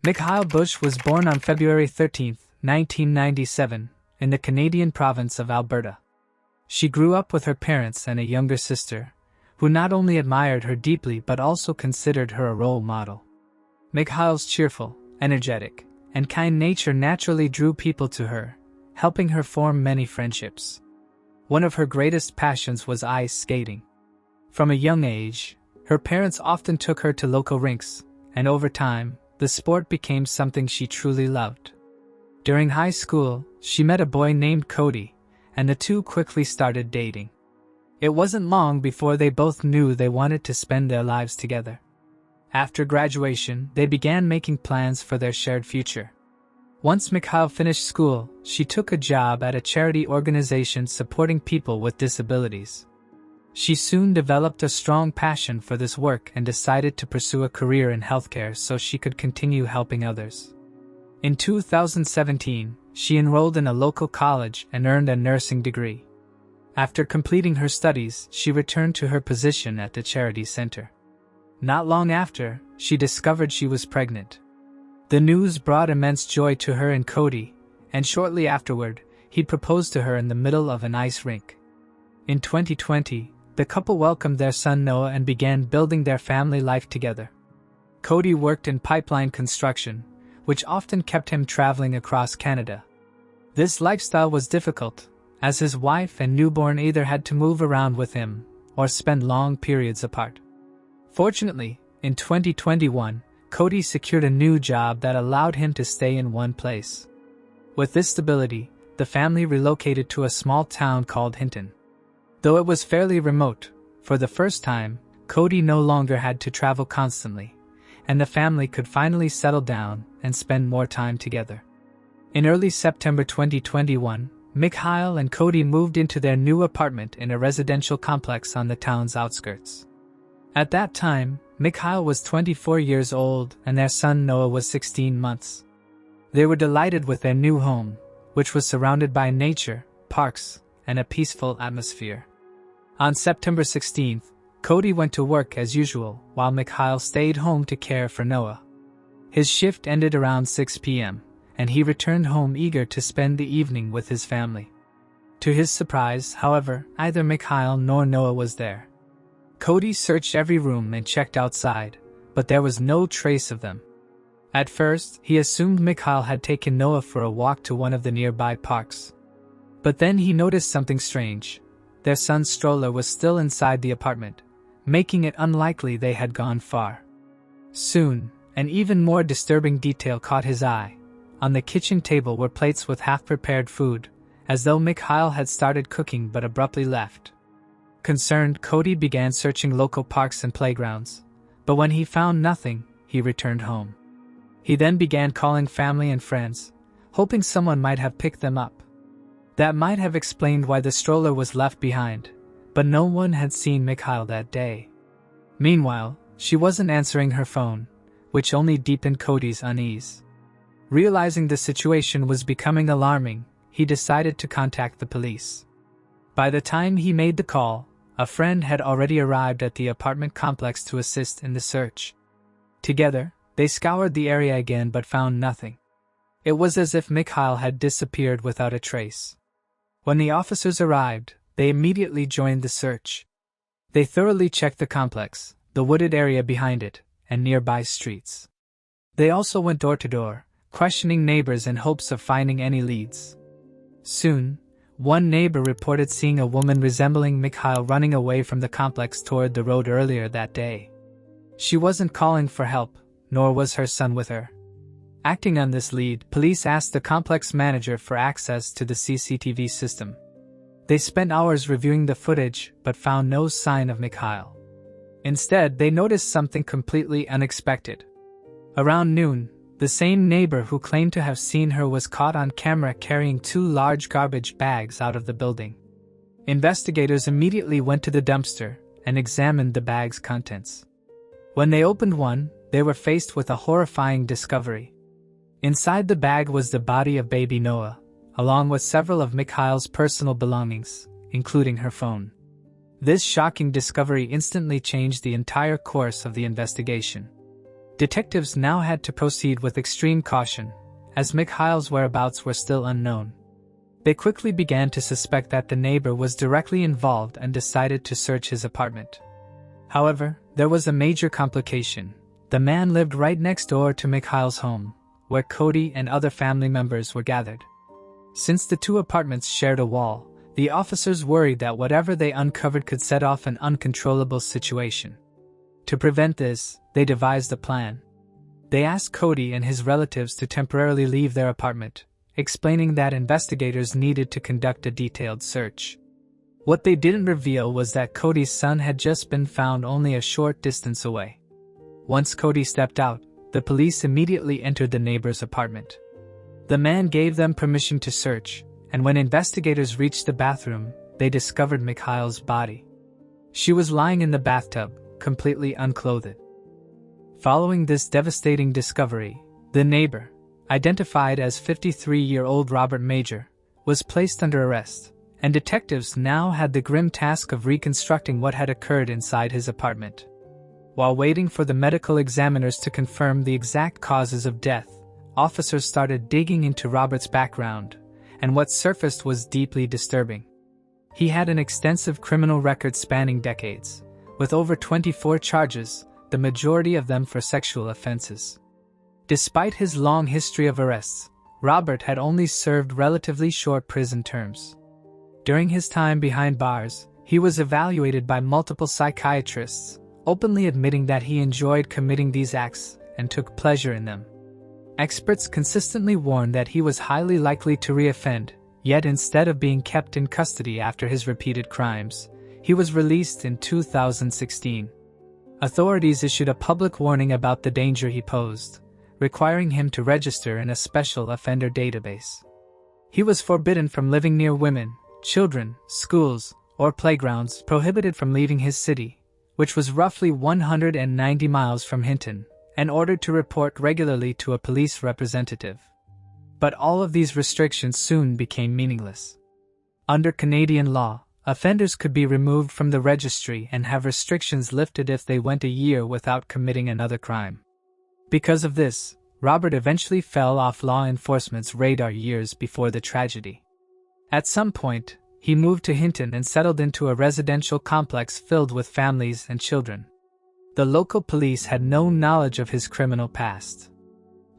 Mikhail Bush was born on February 13, 1997, in the Canadian province of Alberta. She grew up with her parents and a younger sister, who not only admired her deeply but also considered her a role model. Mikhail's cheerful, energetic, and kind nature naturally drew people to her, helping her form many friendships. One of her greatest passions was ice skating. From a young age, her parents often took her to local rinks, and over time, the sport became something she truly loved. During high school, she met a boy named Cody, and the two quickly started dating. It wasn't long before they both knew they wanted to spend their lives together. After graduation, they began making plans for their shared future. Once Mikhail finished school, she took a job at a charity organization supporting people with disabilities. She soon developed a strong passion for this work and decided to pursue a career in healthcare so she could continue helping others. In 2017, she enrolled in a local college and earned a nursing degree. After completing her studies, she returned to her position at the charity center. Not long after, she discovered she was pregnant. The news brought immense joy to her and Cody, and shortly afterward, he proposed to her in the middle of an ice rink. In 2020, the couple welcomed their son Noah and began building their family life together. Cody worked in pipeline construction, which often kept him traveling across Canada. This lifestyle was difficult, as his wife and newborn either had to move around with him or spend long periods apart. Fortunately, in 2021, Cody secured a new job that allowed him to stay in one place. With this stability, the family relocated to a small town called Hinton. Though it was fairly remote, for the first time, Cody no longer had to travel constantly, and the family could finally settle down and spend more time together. In early September 2021, Mikhail and Cody moved into their new apartment in a residential complex on the town's outskirts. At that time, Mikhail was 24 years old and their son Noah was 16 months. They were delighted with their new home, which was surrounded by nature, parks, and a peaceful atmosphere. On September 16th, Cody went to work as usual while Mikhail stayed home to care for Noah. His shift ended around 6 p.m., and he returned home eager to spend the evening with his family. To his surprise, however, neither Mikhail nor Noah was there. Cody searched every room and checked outside, but there was no trace of them. At first, he assumed Mikhail had taken Noah for a walk to one of the nearby parks. But then he noticed something strange. Their son's stroller was still inside the apartment, making it unlikely they had gone far. Soon, an even more disturbing detail caught his eye. On the kitchen table were plates with half-prepared food, as though Mikhail had started cooking but abruptly left. Concerned, Cody began searching local parks and playgrounds, but when he found nothing, he returned home. He then began calling family and friends, hoping someone might have picked them up. That might have explained why the stroller was left behind, but no one had seen Mikhail that day. Meanwhile, she wasn't answering her phone, which only deepened Cody's unease. Realizing the situation was becoming alarming, he decided to contact the police. By the time he made the call, a friend had already arrived at the apartment complex to assist in the search. Together, they scoured the area again but found nothing. It was as if Mikhail had disappeared without a trace. When the officers arrived, they immediately joined the search. They thoroughly checked the complex, the wooded area behind it, and nearby streets. They also went door to door, questioning neighbors in hopes of finding any leads. Soon, one neighbor reported seeing a woman resembling Mikhail running away from the complex toward the road earlier that day. She wasn't calling for help, nor was her son with her. Acting on this lead, police asked the complex manager for access to the CCTV system. They spent hours reviewing the footage but found no sign of Mikhail. Instead, they noticed something completely unexpected. Around noon, the same neighbor who claimed to have seen her was caught on camera carrying 2 large garbage bags out of the building. Investigators immediately went to the dumpster and examined the bag's contents. When they opened one, they were faced with a horrifying discovery. Inside the bag was the body of baby Noah, along with several of Mikhail's personal belongings, including her phone. This shocking discovery instantly changed the entire course of the investigation. Detectives now had to proceed with extreme caution, as Mikhail's whereabouts were still unknown. They quickly began to suspect that the neighbor was directly involved and decided to search his apartment. However, there was a major complication. The man lived right next door to Mikhail's home, where Cody and other family members were gathered. Since the two apartments shared a wall, the officers worried that whatever they uncovered could set off an uncontrollable situation. To prevent this, they devised a plan. They asked Cody and his relatives to temporarily leave their apartment, explaining that investigators needed to conduct a detailed search. What they didn't reveal was that Cody's son had just been found only a short distance away. Once Cody stepped out, the police immediately entered the neighbor's apartment. The man gave them permission to search, and when investigators reached the bathroom, they discovered Mikhail's body. She was lying in the bathtub, completely unclothed. Following this devastating discovery, the neighbor, identified as 53-year-old Robert Major, was placed under arrest, and detectives now had the grim task of reconstructing what had occurred inside his apartment. While waiting for the medical examiners to confirm the exact causes of death, officers started digging into Robert's background, and what surfaced was deeply disturbing. He had an extensive criminal record spanning decades, with over 24 charges, the majority of them for sexual offenses. Despite his long history of arrests, Robert had only served relatively short prison terms. During his time behind bars, he was evaluated by multiple psychiatrists, openly admitting that he enjoyed committing these acts and took pleasure in them. Experts consistently warned that he was highly likely to reoffend, yet instead of being kept in custody after his repeated crimes, he was released in 2016. Authorities issued a public warning about the danger he posed, requiring him to register in a special offender database. He was forbidden from living near women, children, schools, or playgrounds, prohibited from leaving his city, which was roughly 190 miles from Hinton, and ordered to report regularly to a police representative. But all of these restrictions soon became meaningless. Under Canadian law, offenders could be removed from the registry and have restrictions lifted if they went a year without committing another crime. Because of this, Robert eventually fell off law enforcement's radar years before the tragedy. At some point, he moved to Hinton and settled into a residential complex filled with families and children. The local police had no knowledge of his criminal past.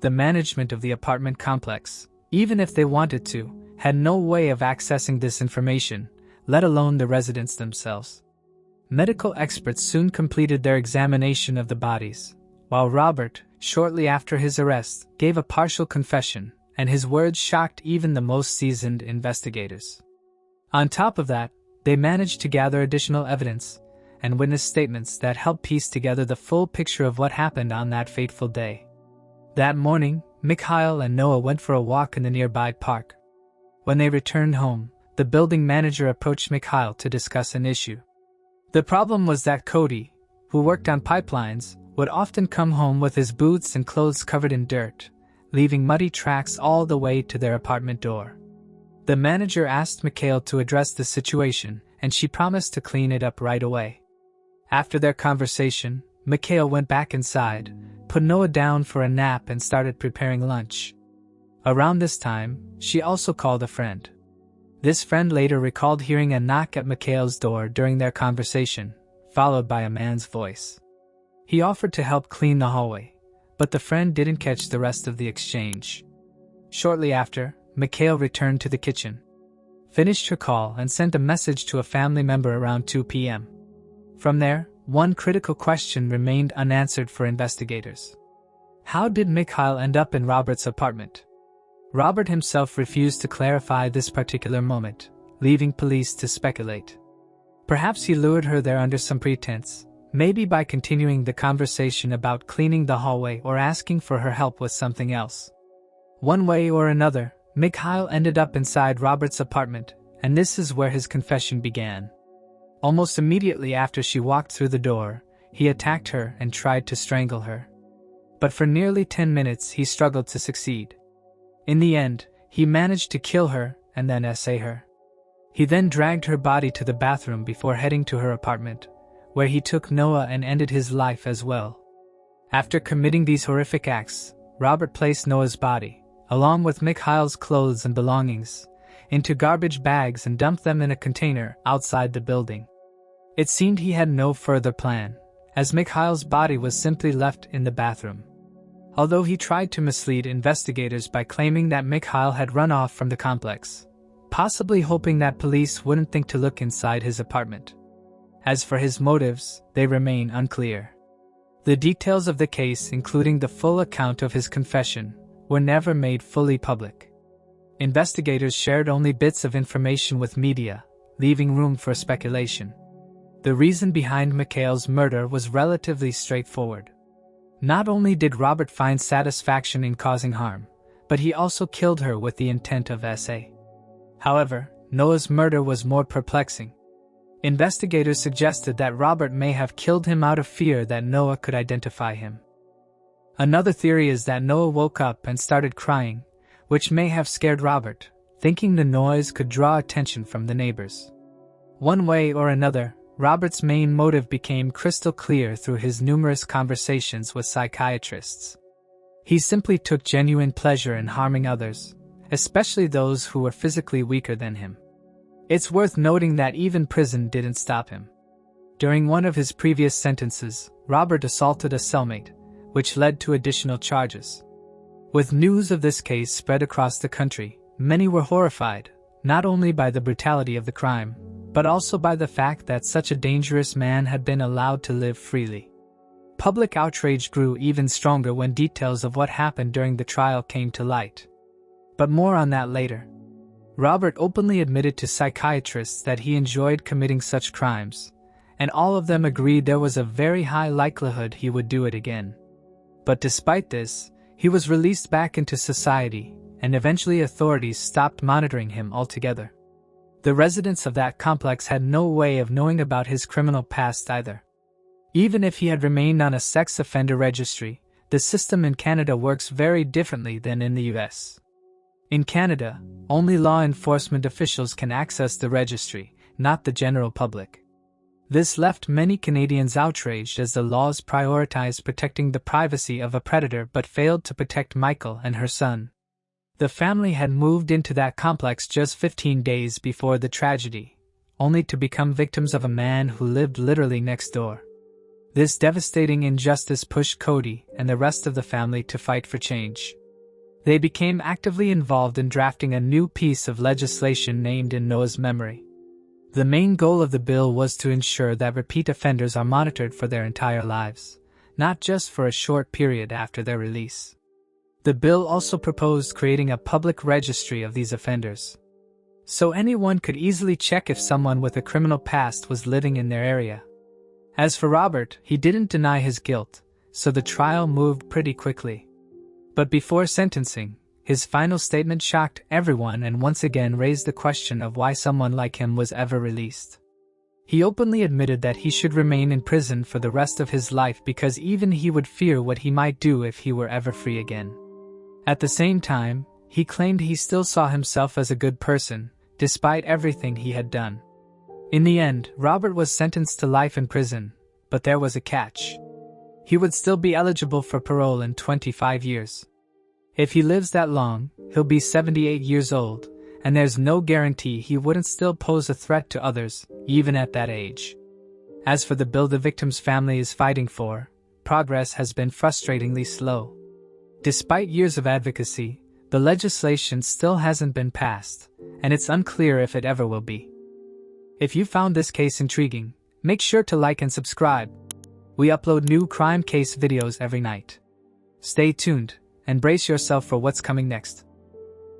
The management of the apartment complex, even if they wanted to, had no way of accessing this information, let alone the residents themselves. Medical experts soon completed their examination of the bodies, while Robert, shortly after his arrest, gave a partial confession, and his words shocked even the most seasoned investigators. On top of that, they managed to gather additional evidence and witness statements that helped piece together the full picture of what happened on that fateful day. That morning, Mikhail and Noah went for a walk in the nearby park. When they returned home, the building manager approached Mikhail to discuss an issue. The problem was that Cody, who worked on pipelines, would often come home with his boots and clothes covered in dirt, leaving muddy tracks all the way to their apartment door. The manager asked Mikhail to address the situation, and she promised to clean it up right away. After their conversation, Mikhail went back inside, put Noah down for a nap and started preparing lunch. Around this time, she also called a friend. This friend later recalled hearing a knock at Mikhail's door during their conversation, followed by a man's voice. He offered to help clean the hallway, but the friend didn't catch the rest of the exchange. Shortly after, Mikhail returned to the kitchen, finished her call and sent a message to a family member around 2 p.m. From there, one critical question remained unanswered for investigators. How did Mikhail end up in Robert's apartment? Robert himself refused to clarify this particular moment, leaving police to speculate. Perhaps he lured her there under some pretense, maybe by continuing the conversation about cleaning the hallway or asking for her help with something else. One way or another, Mikhail ended up inside Robert's apartment, and this is where his confession began. Almost immediately after she walked through the door, he attacked her and tried to strangle her. But for nearly 10 minutes he struggled to succeed. In the end, he managed to kill her and then essay her. He then dragged her body to the bathroom before heading to her apartment, where he took Noah and ended his life as well. After committing these horrific acts, Robert placed Noah's body, along with Mikhail's clothes and belongings, into garbage bags and dumped them in a container outside the building. It seemed he had no further plan, as Mikhail's body was simply left in the bathroom. Although he tried to mislead investigators by claiming that Mikhail had run off from the complex, possibly hoping that police wouldn't think to look inside his apartment. As for his motives, they remain unclear. The details of the case, including the full account of his confession, were never made fully public. Investigators shared only bits of information with media, leaving room for speculation. The reason behind Mikhail's murder was relatively straightforward. Not only did Robert find satisfaction in causing harm, but he also killed her with the intent of SA. However, Noah's murder was more perplexing. Investigators suggested that Robert may have killed him out of fear that Noah could identify him. Another theory is that Noah woke up and started crying, which may have scared Robert, thinking the noise could draw attention from the neighbors. One way or another, Robert's main motive became crystal clear through his numerous conversations with psychiatrists. He simply took genuine pleasure in harming others, especially those who were physically weaker than him. It's worth noting that even prison didn't stop him. During one of his previous sentences, Robert assaulted a cellmate, which led to additional charges. With news of this case spread across the country, many were horrified, not only by the brutality of the crime, but also by the fact that such a dangerous man had been allowed to live freely. Public outrage grew even stronger when details of what happened during the trial came to light. But more on that later. Robert openly admitted to psychiatrists that he enjoyed committing such crimes, and all of them agreed there was a very high likelihood he would do it again. But despite this, he was released back into society, and eventually authorities stopped monitoring him altogether. The residents of that complex had no way of knowing about his criminal past either. Even if he had remained on a sex offender registry, the system in Canada works very differently than in the US. In Canada, only law enforcement officials can access the registry, not the general public. This left many Canadians outraged as the laws prioritized protecting the privacy of a predator but failed to protect Michael and her son. The family had moved into that complex just 15 days before the tragedy, only to become victims of a man who lived literally next door. This devastating injustice pushed Cody and the rest of the family to fight for change. They became actively involved in drafting a new piece of legislation named in Noah's memory. The main goal of the bill was to ensure that repeat offenders are monitored for their entire lives, not just for a short period after their release. The bill also proposed creating a public registry of these offenders, so anyone could easily check if someone with a criminal past was living in their area. As for Robert, he didn't deny his guilt, so the trial moved pretty quickly. But before sentencing, his final statement shocked everyone and once again raised the question of why someone like him was ever released. He openly admitted that he should remain in prison for the rest of his life because even he would fear what he might do if he were ever free again. At the same time, he claimed he still saw himself as a good person, despite everything he had done. In the end, Robert was sentenced to life in prison, but there was a catch. He would still be eligible for parole in 25 years. If he lives that long, he'll be 78 years old, and there's no guarantee he wouldn't still pose a threat to others, even at that age. As for the bill the victim's family is fighting for, progress has been frustratingly slow. Despite years of advocacy, the legislation still hasn't been passed, and it's unclear if it ever will be. If you found this case intriguing, make sure to like and subscribe. We upload new crime case videos every night. Stay tuned, and brace yourself for what's coming next.